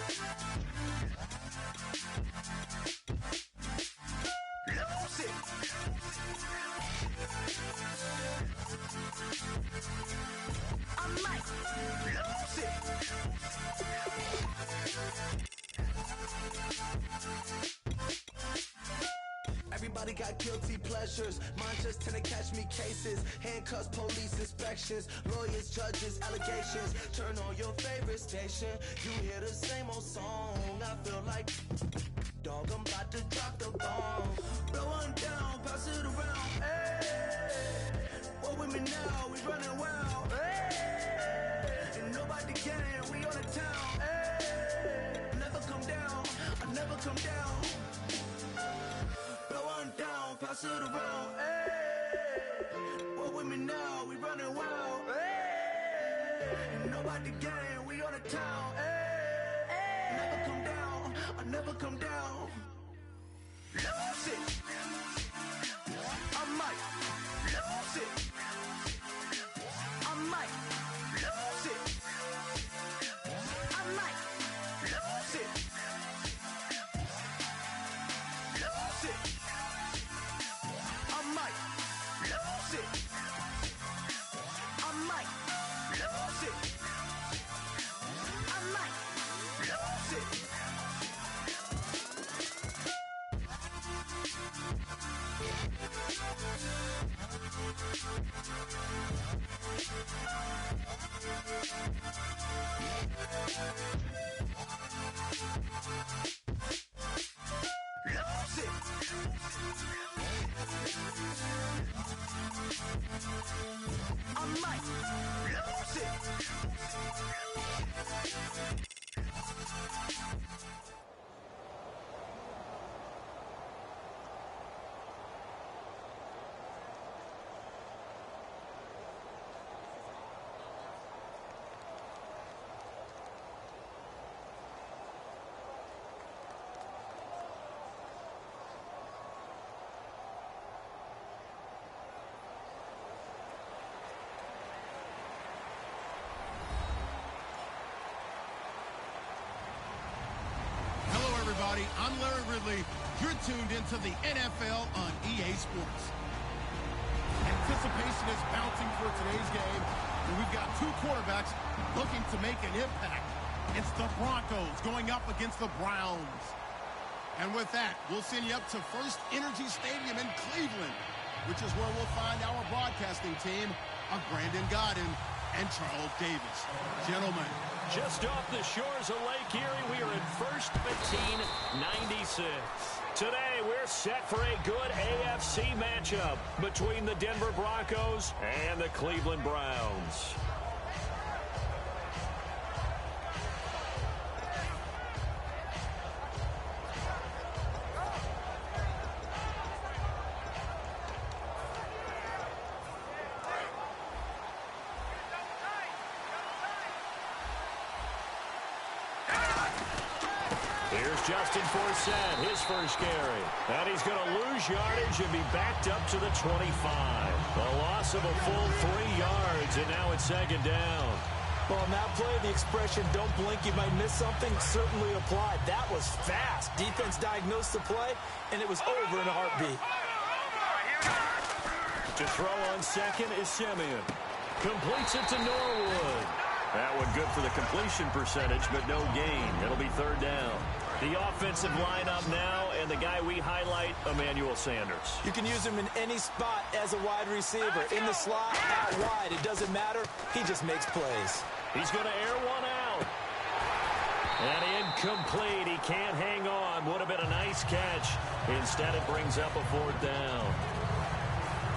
Lose it. I might lose it. Everybody got guilty pleasures. Mine just tend to catch me cases. Handcuffs, police inspections, lawyers, judges, allegations. Turn on your favorite station. You hear the same old song. I feel like, dog, I'm about to drop the bomb. Blow one down, pass it around. Hey, what with me now? We running wild. Hey, and nobody can. We on the town. Hey, never come down. I never come down. Blow one down, pass it around. Hey, what with me now? We running wild. Hey, and nobody can. We on the town. Hey, never come down. I never come down. Lose it. I might lose it. I might lose it. I might lose it. Lose it. I might lose it. I might lose it. I might lose it. I might lose it. Everybody, I'm Larry Ridley. You're tuned into the NFL on EA Sports. Anticipation is mounting for today's game, and we've got two quarterbacks looking to make an impact. It's the Broncos going up against the Browns. And with that, we'll send you up to First Energy Stadium in Cleveland, which is where we'll find our broadcasting team of Brandon Godden and Charles Davis. Gentlemen. Just off the shores of Lake Erie, we are in First 1596. Today, we're set for a good AFC matchup between the Denver Broncos and the Cleveland Browns. Justin Forsett, his first carry. And he's going to lose yardage and be backed up to the 25. A loss of a full 3 yards, and now it's second down. Well, on that play, the expression, don't blink, you might miss something, certainly applied. That was fast. Defense diagnosed the play, and it was over in a heartbeat. To throw on second is Simeon. Completes it to Norwood. That one good for the completion percentage, but no gain. It'll be third down. The offensive lineup now, and the guy we highlight, Emmanuel Sanders. You can use him in any spot as a wide receiver. In the slot, out wide. It doesn't matter. He just makes plays. He's going to air one out. And incomplete. He can't hang on. Would have been a nice catch. Instead, it brings up a fourth down.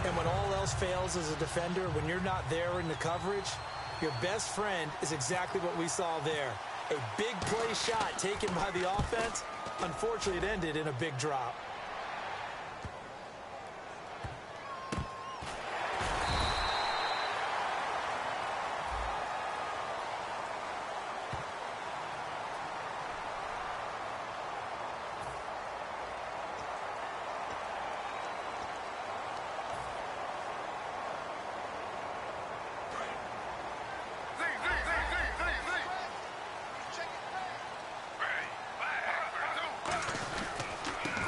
And when all else fails as a defender, when you're not there in the coverage, your best friend is exactly what we saw there. A big play shot taken by the offense. Unfortunately, it ended in a big drop.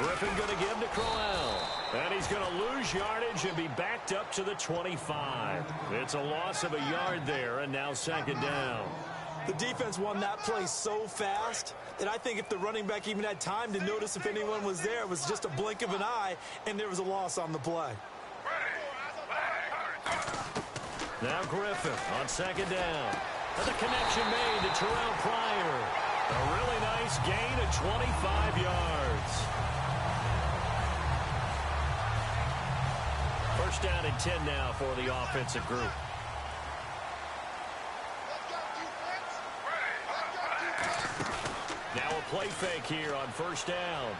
Griffin going to give to Crowell. And he's going to lose yardage and be backed up to the 25. It's a loss of a yard there, and now second down. The defense won that play so fast that I think if the running back even had time to notice if anyone was there, it was just a blink of an eye, and there was a loss on the play. Now Griffin on second down. And the connection made to Terrell Pryor. A really nice gain of 25 yards. First down and 10 now for the offensive group. Now a play fake here on first down.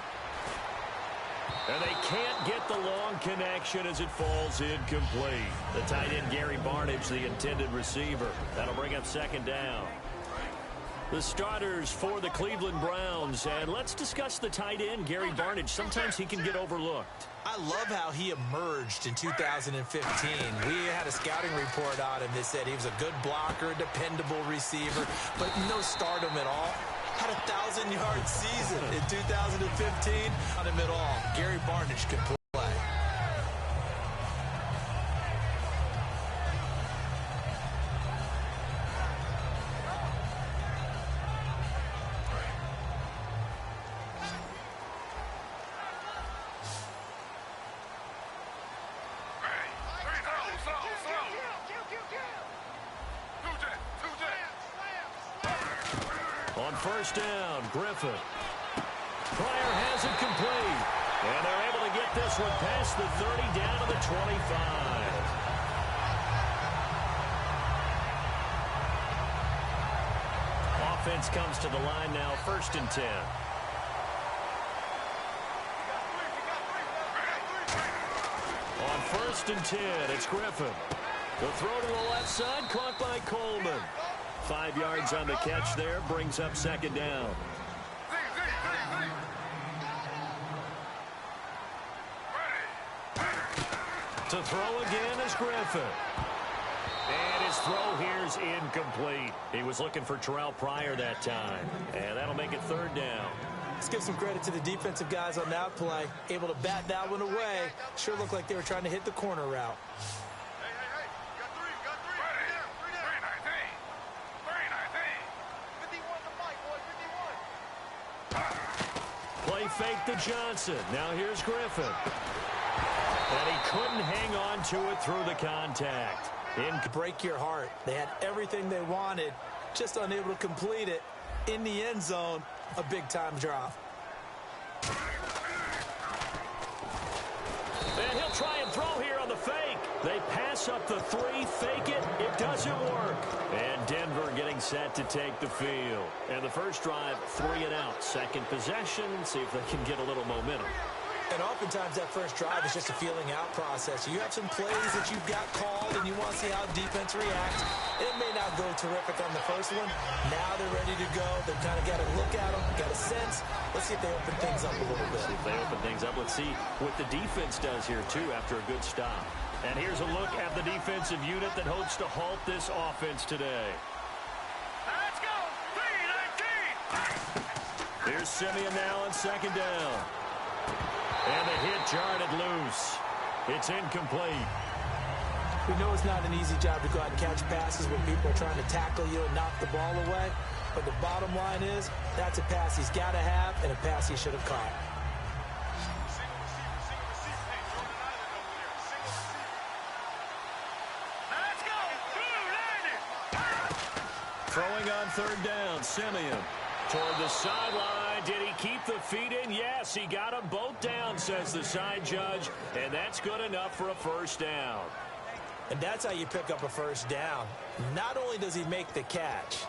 And they can't get the long connection as it falls incomplete. The tight end, Gary Barnidge, the intended receiver. That'll bring up second down. The starters for the Cleveland Browns. And let's discuss the tight end, Gary Barnidge. Sometimes he can get overlooked. I love how he emerged in 2015. We had a scouting report on him that said he was a good blocker, a dependable receiver, but no stardom at all. Had a 1,000-yard season in 2015 on him at all. Gary Barnidge can play. On first down, Griffin. Pryor has it complete. And they're able to get this one past the 30 down to the 25. Offense comes to the line now, first and 10. On first and 10, it's Griffin. The throw to the left side, caught by Coleman. 5 yards on the catch there, brings up second down. To throw again is Griffin. And his throw here is incomplete. He was looking for Terrell Pryor that time. And that'll make it third down. Let's give some credit to the defensive guys on that play. Able to bat that one away. Sure looked like they were trying to hit the corner route. Play fake to Johnson. Now here's Griffin. And he couldn't hang on to it through the contact. Break your heart. They had everything they wanted, just unable to complete it. In the end zone, a big-time drop. And he'll try and throw here on the fake. They pass up the three, fake it. It doesn't work. And Denver getting set to take the field. And the first drive, 3 and out. Second possession, see if they can get a little momentum. And oftentimes that first drive is just a feeling out process. You have some plays that you've got called and you want to see how defense reacts. It may not go terrific on the first one. Now they're ready to go. They've kind of got a look at them, got a sense. Let's see if they open things up a little bit. See if they open things up. Let's see what the defense does here, too, after a good stop. And here's a look at the defensive unit that hopes to halt this offense today. Let's go! 3-19! Here's Simeon now on second down. And the hit jarred it loose. It's incomplete. We know it's not an easy job to go out and catch passes when people are trying to tackle you and knock the ball away. But the bottom line is, that's a pass he's got to have and a pass he should have caught. Let's go! 2-90! Throwing on third down, Simeon. Toward the sideline. Did he keep the feet in? Yes, he got them both down, says the side judge. And that's good enough for a first down. And that's how you pick up a first down. Not only does he make the catch,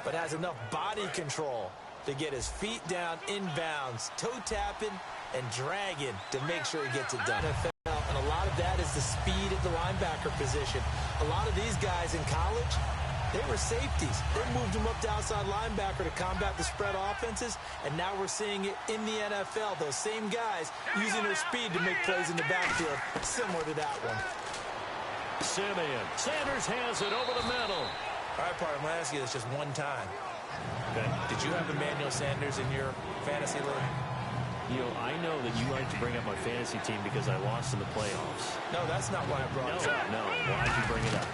but has enough body control to get his feet down inbounds, toe tapping and dragging to make sure he gets it done. And a lot of that is the speed at the linebacker position. A lot of these guys in college, they were safeties. They moved them up to outside linebacker to combat the spread offenses, and now we're seeing it in the NFL. Those same guys using their speed to make plays in the backfield, similar to that one. Simeon. Sanders has it over the middle. All right, Parker, I'm going to ask you this just one time. Okay. Did you have Emmanuel Sanders in your fantasy league? You know, I know that you like to bring up my fantasy team because I lost in the playoffs. No, that's not why I brought it up. No. Why'd you bring it up?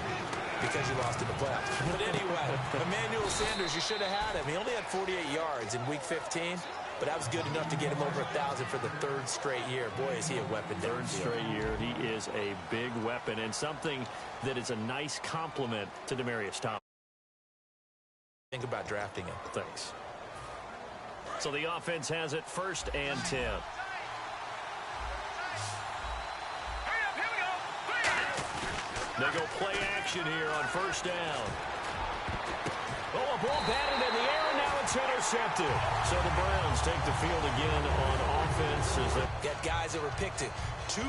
Because you lost in the playoffs. But anyway, Emmanuel Sanders, you should have had him. He only had 48 yards in Week 15, but that was good enough to get him over 1,000 for the third straight year. Boy, is he a weapon. Third straight year. He is a big weapon and something that is a nice compliment to Demaryius Thomas. Think about drafting him. Thanks. So the offense has it 1st and 10. They go play action here on 1st down. Oh, a ball batted in the air, and now it's intercepted. So the Browns take the field again on offense. Got guys that were picked at two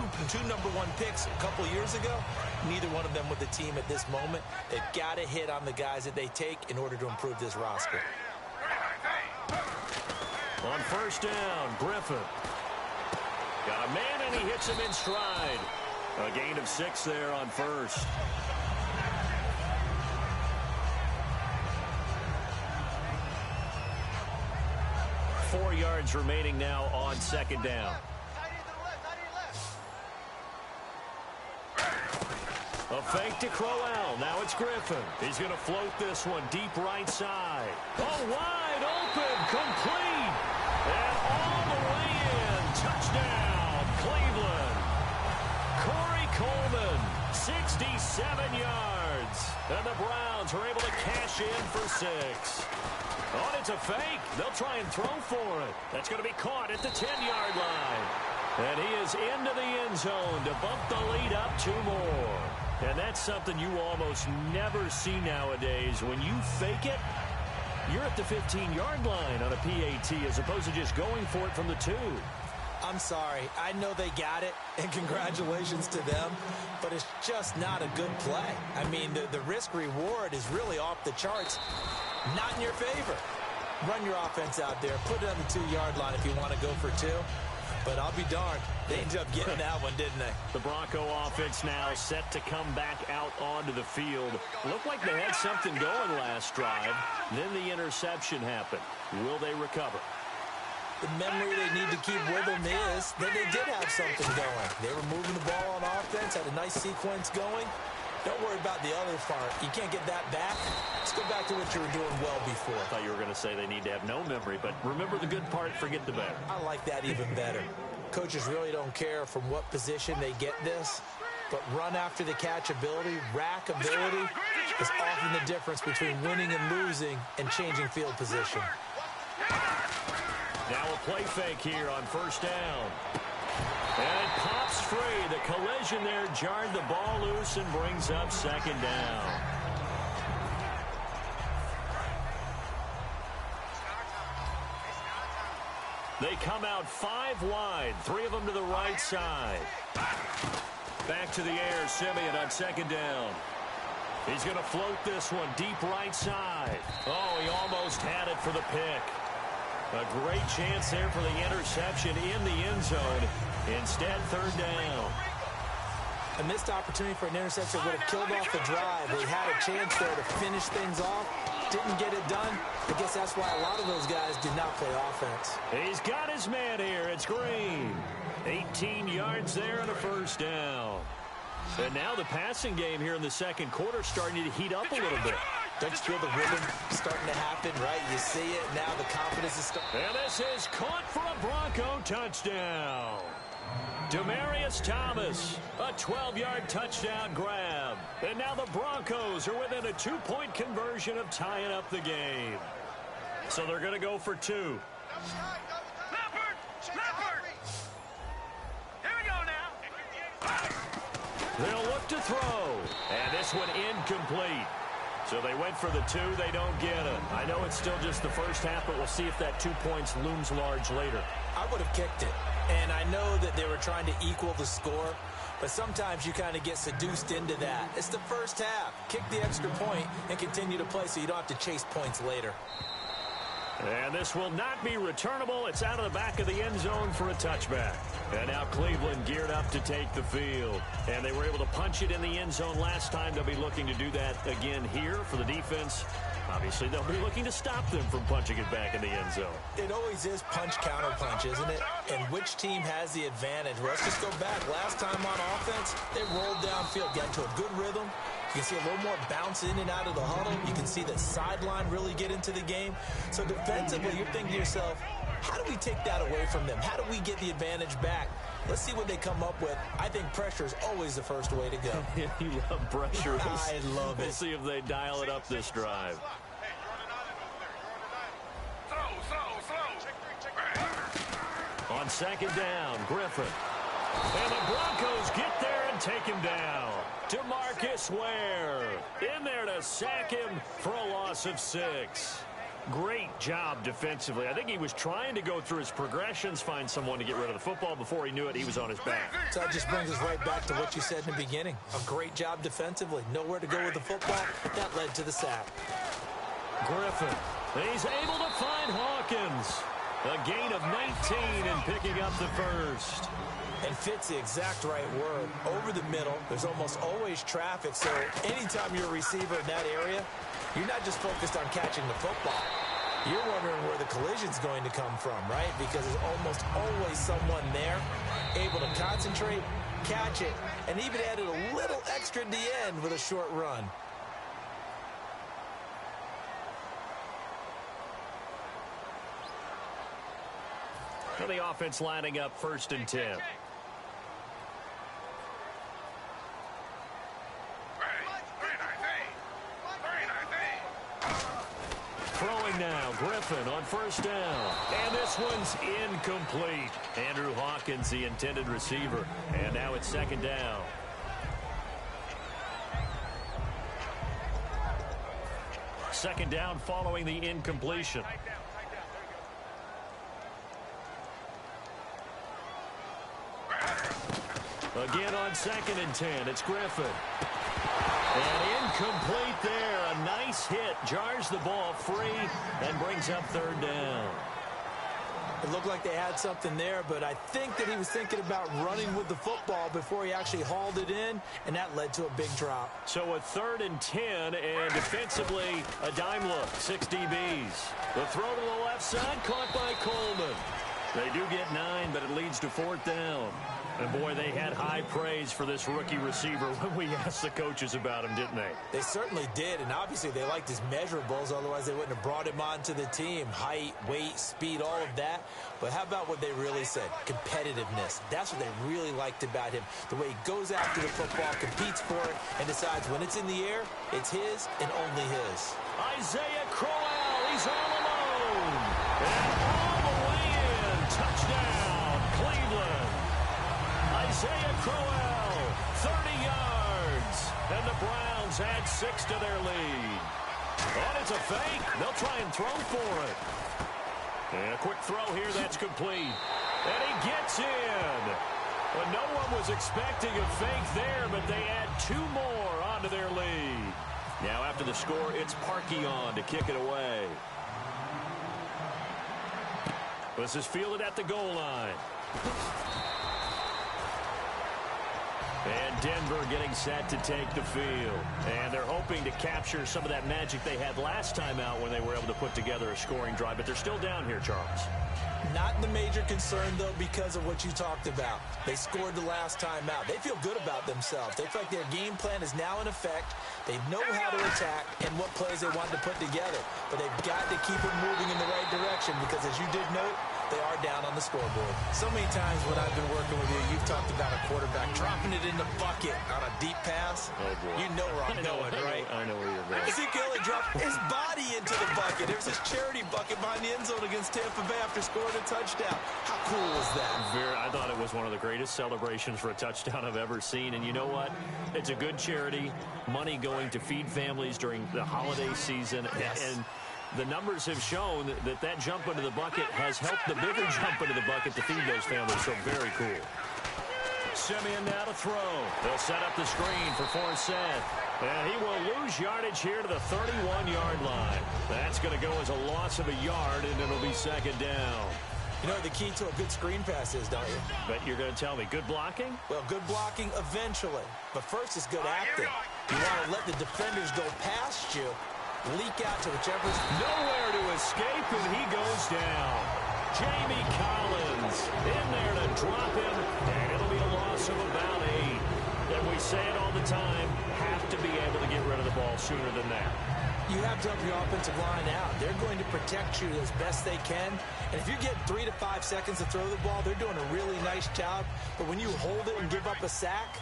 number-1 picks a couple years ago. Neither one of them with the team at this moment. They've got to hit on the guys that they take in order to improve this roster. On 1st down, Griffin. Got a man, and he hits him in stride. A gain of 6 there on 1st. Four yards remaining now on 2nd down. A fake to Crowell. Now it's Griffin. He's going to float this one deep right side. Oh, wide open. Complete. And all the way in. Touchdown, Cleveland. Corey Coleman, 67 yards. And the Browns are able to cash in for 6. Oh, it's a fake. They'll try and throw for it. That's going to be caught at the 10-yard line. And he is into the end zone to bump the lead up 2 more. And that's something you almost never see nowadays. When you fake it, you're at the 15-yard line on a PAT as opposed to just going for it from the 2. I'm sorry. I know they got it, and congratulations to them, but it's just not a good play. I mean, the risk-reward is really off the charts. Not in your favor. Run your offense out there. Put it on the 2-yard line if you want to go for 2. But I'll be darned. They ended up getting that one, didn't they? The Bronco offense now set to come back out onto the field. Looked like they had something going last drive. Then the interception happened. Will they recover? The memory they need to keep with them is that they did have something going. They were moving the ball on offense, had a nice sequence going. Don't worry about the other part. You can't get that back. Let's go back to what you were doing well before. I thought you were going to say they need to have no memory, but remember the good part, forget the bad. I like that even better. Coaches really don't care from what position they get this, but run after the catch ability, rack ability is often the difference between winning and losing and changing field position. Now a play fake here on 1st down. And it pops free. The collision there jarred the ball loose and brings up 2nd down. They come out 5 wide, 3 of them to the right side. Back to the air, Simeon on 2nd down. He's going to float this one deep right side. Oh, he almost had it for the pick. A great chance there for the interception in the end zone. Instead, 3rd down. A missed opportunity for an interception would have killed off the drive. They had a chance there to finish things off. Didn't get it done. I guess that's why a lot of those guys did not play offense. He's got his man here. It's Green. 18 yards there and a 1st down. And now the passing game here in the 2nd quarter starting to heat up a little bit. Don't you feel the rhythm starting to happen, right? You see it, now the confidence is starting. And this is caught for a Bronco touchdown. Demaryius Thomas, a 12-yard touchdown grab. And now the Broncos are within a 2-point conversion of tying up the game. So they're going to go for 2. Leopard! Here we go now. They'll look to throw. And this one incomplete. So they went for the 2. They don't get it. I know it's still just the first half, but we'll see if that 2 points looms large later. I would have kicked it. And I know that they were trying to equal the score, but sometimes you kind of get seduced into that. It's the first half. Kick the extra point and continue to play so you don't have to chase points later. And this will not be returnable. It's out of the back of the end zone for a touchback. And now Cleveland geared up to take the field. And they were able to punch it in the end zone last time. They'll be looking to do that again here for the defense. Obviously, they'll be looking to stop them from punching it back in the end zone. It always is punch-counter-punch, isn't it? And which team has the advantage? Well, let's just go back. Last time on offense, they rolled downfield, got into a good rhythm. You can see a little more bounce in and out of the huddle. You can see the sideline really get into the game. So defensively, you're thinking to yourself, how do we take that away from them? How do we get the advantage back? Let's see what they come up with. I think pressure is always the first way to go. You love pressure. I love it. We'll see if they dial it up this drive. On second down, Griffin. And the Broncos get there and take him down. DeMarcus Ware in there to sack him for a loss of 6. Great job defensively. I think he was trying to go through his progressions, find someone to get rid of the football. Before he knew it, he was on his back. So that just brings us right back to what you said in the beginning. A great job defensively. Nowhere to go with the football. That led to the sack. Griffin. He's able to find Hawkins. A gain of 19 and picking up the first. And fits the exact right word. Over the middle, there's almost always traffic. So anytime you're a receiver in that area, you're not just focused on catching the football. You're wondering where the collision's going to come from, right? Because there's almost always someone there able to concentrate, catch it, and even added a little extra at the end with a short run. Well, the offense lining up 1st and 10. Throwing now, Griffin on 1st down. And this one's incomplete. Andrew Hawkins, the intended receiver. And now it's 2nd down. Second down following the incompletion. Again on 2nd and 10, it's Griffin. And incomplete there. A nice hit. Jars the ball free and brings up 3rd down. It looked like they had something there, but I think that he was thinking about running with the football before he actually hauled it in, and that led to a big drop. So a 3rd and 10, and defensively, a dime look. 6 DBs. The throw to the left side, caught by Coleman. They do get 9, but it leads to 4th down. And, boy, they had high praise for this rookie receiver when we asked the coaches about him, didn't they? They certainly did, and obviously they liked his measurables. Otherwise, they wouldn't have brought him onto the team. Height, weight, speed, all of that. But how about what they really said? Competitiveness. That's what they really liked about him. The way he goes after the football, competes for it, and decides when it's in the air, it's his and only his. Isaiah Crowell, he's all alone. And all the way in. Touchdown, Cleveland. Isaiah Crowell, 30 yards. And the Browns add 6 to their lead. Oh, it's a fake. They'll try and throw for it. And a quick throw here, that's complete. And he gets in. Well, no one was expecting a fake there, but they add 2 more onto their lead. Now after the score, it's Parkey on to kick it away. This is fielded at the goal line. And Denver getting set to take the field. And they're hoping to capture some of that magic they had last time out when they were able to put together a scoring drive. But they're still down here, Charles. Not the major concern, though, because of what you talked about. They scored the last time out. They feel good about themselves. They feel like their game plan is now in effect. They know how to attack and what plays they want to put together. But they've got to keep it moving in the right direction because, as you did note, they are down on the scoreboard. So many times when I've been working with you, you've talked about a quarterback dropping it in the bucket on a deep pass. Oh, boy. You know where I'm going, right? I know where you're going. Ezekiel dropped his body into the bucket. It was his charity bucket behind the end zone against Tampa Bay after scoring a touchdown. How cool was that? I thought it was one of the greatest celebrations for a touchdown I've ever seen. And you know what? It's a good charity. Money going to feed families during the holiday season. Yes. And the numbers have shown that jump into the bucket has helped the bigger jump into the bucket to feed those families. So very cool. Simeon now to throw. They'll set up the screen for Forsett. And he will lose yardage here to the 31-yard line. That's going to go as a loss of a yard, and it'll be 2nd down. You know the key to a good screen pass is, don't you? But you're going to tell me, good blocking? Well, good blocking eventually. But first is good acting. You want to let the defenders go past you, leak out to whichever's... Nowhere to escape, and he goes down. Jamie Collins in there to drop him, and it'll be a loss of about 8. And we say it all the time, have to be able to get rid of the ball sooner than that. You have to help your offensive line out. They're going to protect you as best they can. And if you get 3 to 5 seconds to throw the ball, they're doing a really nice job. But when you hold it and give up a sack,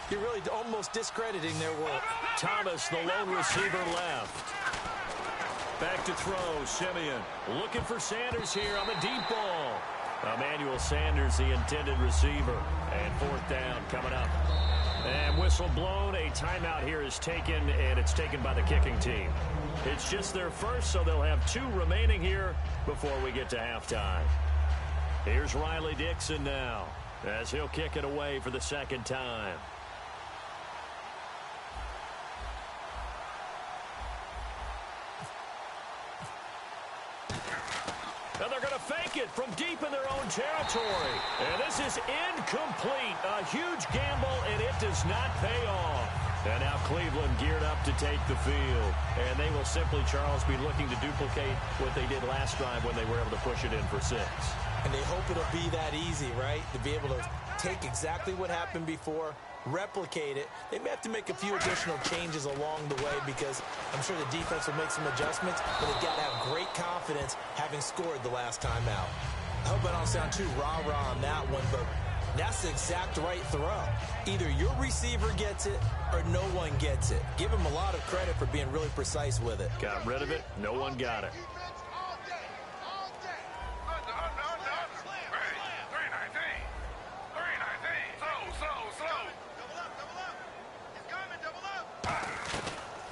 you're really almost discrediting their work. Thomas, the lone receiver, left. Back to throw, Simeon. Looking for Sanders here on the deep ball. Emmanuel Sanders, the intended receiver. And 4th down coming up. And whistle blown. A timeout here is taken, and it's taken by the kicking team. It's just their first, so they'll have 2 remaining here before we get to halftime. Here's Riley Dixon now, as he'll kick it away for the 2nd time. And they're going to fake it from deep in their own territory. And this is incomplete. A huge gamble, and it does not pay off. And now Cleveland geared up to take the field. And they will simply, Charles, be looking to duplicate what they did last drive when they were able to push it in for 6. And they hope it'll be that easy, right? To be able to take exactly what happened before, replicate it. They may have to make a few additional changes along the way because I'm sure the defense will make some adjustments, but they've got to have great confidence having scored the last time out. I hope I don't sound too rah-rah on that one, but that's the exact right throw. Either your receiver gets it or no one gets it. Give him a lot of credit for being really precise with it. Got rid of it. No one got it.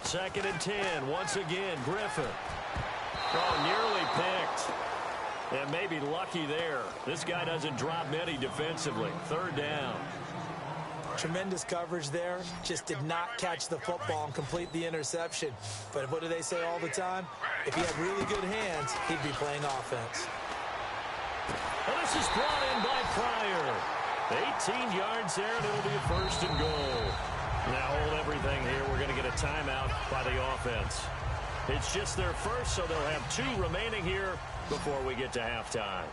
Second and 10. Once again, Griffin. Oh, nearly picked. And maybe lucky there. This guy doesn't drop many defensively. 3rd down. Tremendous coverage there. Just did not catch the football and complete the interception. But what do they say all the time? If he had really good hands, he'd be playing offense. Well, this is brought in by Pryor. 18 yards there, and it'll be a 1st and goal. Now hold everything here. We're going to get a timeout by the offense. It's just their first, so they'll have 2 remaining here before we get to halftime.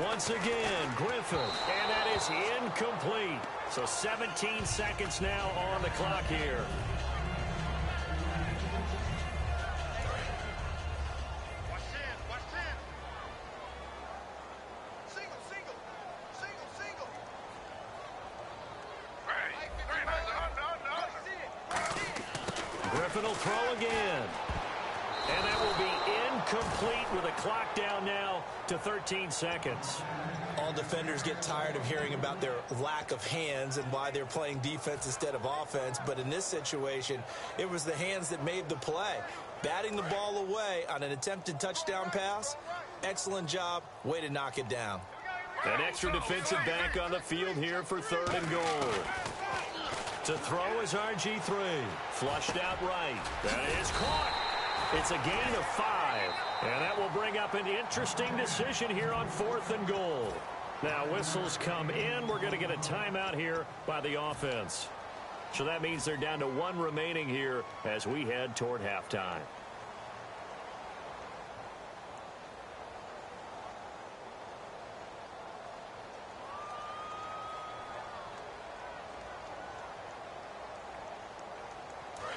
Once again, Griffin, and that is incomplete. So 17 seconds now on the clock here. Griffin will throw again. And that will be incomplete with a clock down now to 13 seconds. All defenders get tired of hearing about their lack of hands and why they're playing defense instead of offense. But in this situation, it was the hands that made the play. Batting the ball away on an attempted touchdown pass. Excellent job. Way to knock it down. An extra defensive back on the field here for 3rd and goal. To throw is RG3. Flushed out right. That is caught. It's a gain of 5. And that will bring up an interesting decision here on 4th and goal. Now whistles come in. We're going to get a timeout here by the offense. So that means they're down to 1 remaining here as we head toward halftime.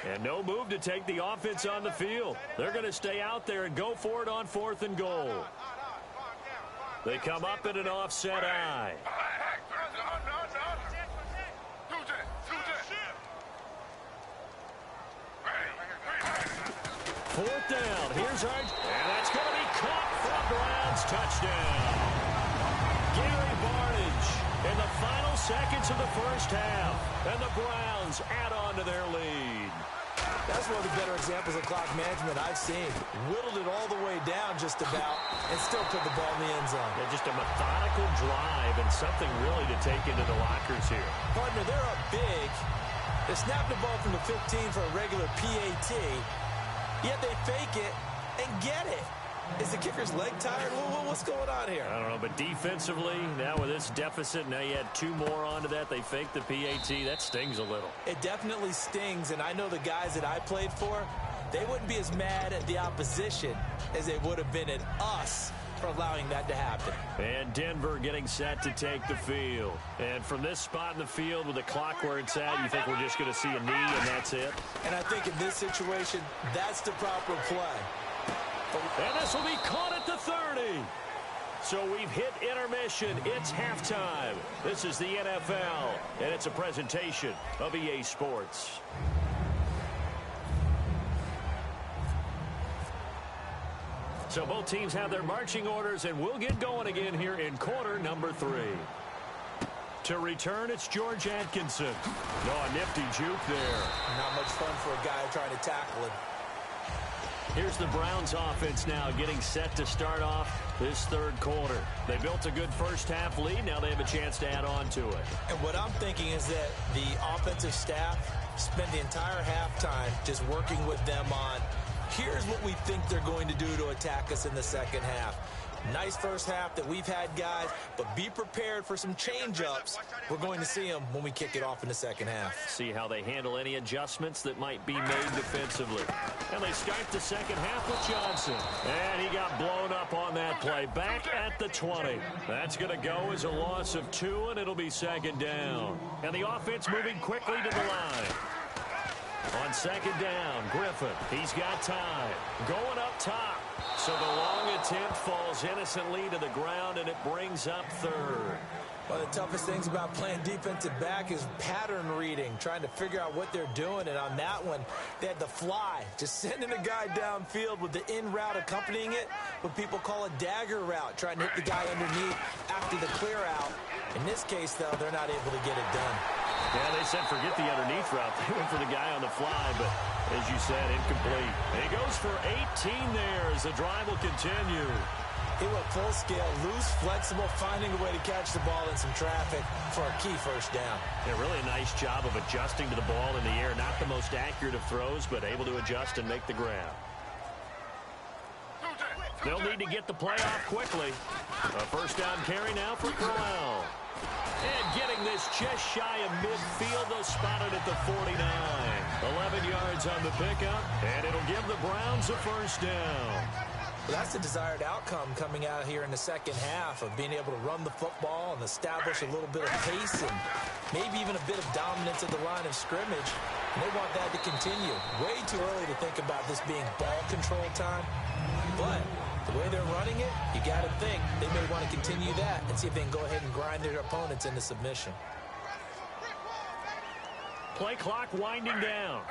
And no move to take the offense on the field. They're going to stay out there and go for it on 4th and goal. They come up in an offset eye. 4th down. Here's our... And that's going to be caught for a Browns touchdown. Gary Barnidge in the final seconds of the first half. And the Browns add on to their lead. That's one of the better examples of clock management I've seen. Whittled it all the way down just about and still put the ball in the end zone. Yeah, just a methodical drive and something really to take into the lockers here. Partner, they're up big. They snap the ball from the 15 for a regular PAT, yet they fake it and get it. Is the kicker's leg tired? What's going on here? I don't know, but defensively, now with this deficit, now you add 2 more onto that. They faked the PAT. That stings a little. It definitely stings, and I know the guys that I played for, they wouldn't be as mad at the opposition as they would have been at us for allowing that to happen. And Denver getting set to take the field. And from this spot in the field with the clock where it's at, you think we're just going to see a knee and that's it? And I think in this situation, that's the proper play. And this will be caught at the 30. So we've hit intermission. It's halftime. This is the NFL, and it's a presentation of EA Sports. So both teams have their marching orders, and we'll get going again here in quarter number 3. To return, it's George Atkinson. Oh, a nifty juke there. Not much fun for a guy trying to tackle him. Here's the Browns offense now getting set to start off this third quarter. They built a good first-half lead. Now they have a chance to add on to it. And what I'm thinking is that the offensive staff spend the entire halftime just working with them on, here's what we think they're going to do to attack us in the second half. Nice first half that we've had, guys, but be prepared for some change-ups. We're going to see them when we kick it off in the second half. See how they handle any adjustments that might be made defensively. And they start the second half with Johnson. And he got blown up on that play. Back at the 20. That's going to go as a loss of 2, and it'll be second down. And the offense moving quickly to the line. On second down, Griffin. He's got time. Going up top. So the long attempt falls innocently to the ground, and it brings up third. One of the toughest things about playing defensive back is pattern reading, trying to figure out what they're doing. And on that one, they had the fly, just sending a guy downfield with the in route accompanying it, what people call a dagger route, trying to hit the guy underneath after the clear out. In this case, though, they're not able to get it done. Yeah, they said forget the underneath route. They went for the guy on the fly, but as you said, incomplete. And he goes for 18 there as the drive will continue. He went full scale, loose, flexible, finding a way to catch the ball in some traffic for a key first down. Yeah, really a nice job of adjusting to the ball in the air. Not the most accurate of throws, but able to adjust and make the grab. They'll need to get the play off quickly. A first down carry now for Crowell. And getting this just shy of midfield, they'll spot it at the 49. 11 yards on the pickup, and it'll give the Browns a first down. Well, that's the desired outcome coming out here in the second half of being able to run the football and establish a little bit of pace and maybe even a bit of dominance at the line of scrimmage. And they want that to continue. Way too early to think about this being ball control time, but the way they're running it, you got to think they may want to continue that and see if they can go ahead and grind their opponents into submission. Play clock winding down.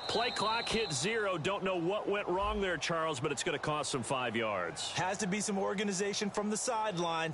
Play clock hit 0. Don't know what went wrong there, Charles, but it's going to cost them 5 yards. Has to be some organization from the sideline.